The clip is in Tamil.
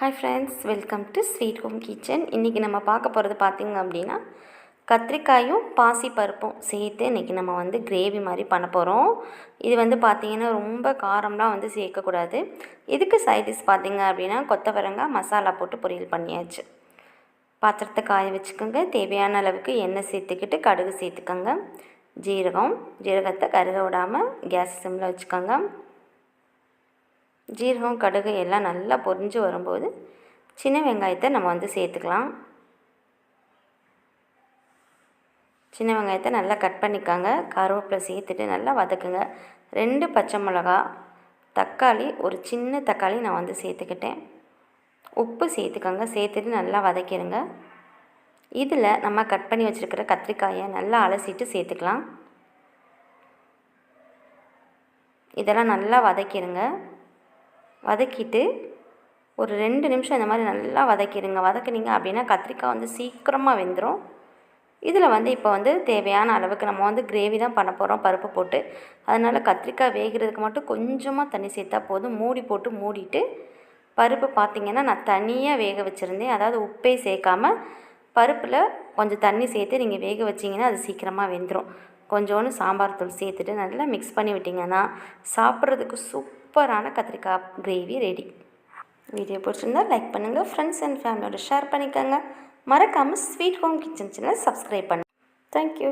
Hi friends, welcome to sweet home kitchen. இன்றைக்கி நம்ம பார்க்க போகிறது பார்த்திங்க அப்படின்னா கத்திரிக்காயும் பாசிப்பருப்பும் சேர்த்து இன்றைக்கி நம்ம கிரேவி மாதிரி பண்ண போகிறோம். இது பார்த்திங்கன்னா ரொம்ப காரம்லாம் சேர்க்கக்கூடாது. இதுக்கு சைடிஷ் பார்த்திங்க அப்படின்னா கொத்தவரங்காய் மசாலா போட்டு பொரியல் பண்ணியாச்சு. பாத்திரத்தை காய வச்சுக்கோங்க. தேவையான அளவுக்கு எண்ணெய் சேர்த்துக்கிட்டு கடுகு சேர்த்துக்கோங்க. ஜீரகத்தை கருக விடாமல் கேஸ் சிம்மில் வச்சுக்கோங்க. ஜீரகம் கடுகு எல்லாம் நல்லா பொரிஞ்சு வரும்போது சின்ன வெங்காயத்தை நம்ம சேர்த்துக்கலாம். சின்ன வெங்காயத்தை நல்லா கட் பண்ணிக்காங்க. கருவேப்பிலை சேர்த்துட்டு நல்லா வதக்குங்க. 2 பச்சை மிளகா, தக்காளி, ஒரு சின்ன தக்காளி நான் சேர்த்துக்கிட்டேன். உப்பு சேர்த்துக்கோங்க. சேர்த்துட்டு நல்லா வதக்கிடுங்க. இதில் நம்ம கட் பண்ணி வச்சுருக்கிற கத்திரிக்காயை நல்லா அலசிட்டு சேர்த்துக்கலாம். இதெல்லாம் நல்லா வதக்கிடுங்க. வதக்கிட்டு ஒரு 2 நிமிஷம் இந்த மாதிரி நல்லா வதக்கிடுங்க. வதக்குனீங்க அப்படின்னா கத்திரிக்காய் சீக்கிரமாக வெந்துடும். இதில் இப்போ தேவையான அளவுக்கு நம்ம கிரேவி தான் பண்ண போகிறோம் பருப்பு போட்டு. அதனால் கத்திரிக்காய் வேகிறதுக்கு மட்டும் கொஞ்சமாக தண்ணி சேர்த்தா போதும். மூடி போட்டு மூடிட்டு பருப்பு பார்த்திங்கன்னா நான் தனியாக வேக வச்சுருந்தேன். அதாவது உப்பே சேர்க்காமல் பருப்பில் கொஞ்சம் தண்ணி சேர்த்து நீங்கள் வேக வச்சிங்கன்னா அது சீக்கிரமாக வெந்துடும். கொஞ்சோண்டு சாம்பார் தூள் சேர்த்துட்டு நல்லா மிக்ஸ் பண்ணி விட்டிங்கன்னா சாப்பிட்றதுக்கு சூப்பரான கத்திரிக்காய் கிரேவி ரெடி. வீடியோ பிடிச்சிருந்தால் லைக் பண்ணுங்கள். ஃப்ரெண்ட்ஸ் அண்ட் ஃபேமிலியோட ஷேர் பண்ணிக்கோங்க. மறக்காமல் ஸ்வீட் ஹோம் கிச்சன் சேனலை சப்ஸ்கிரைப் பண்ணுங்கள். தேங்க்யூ.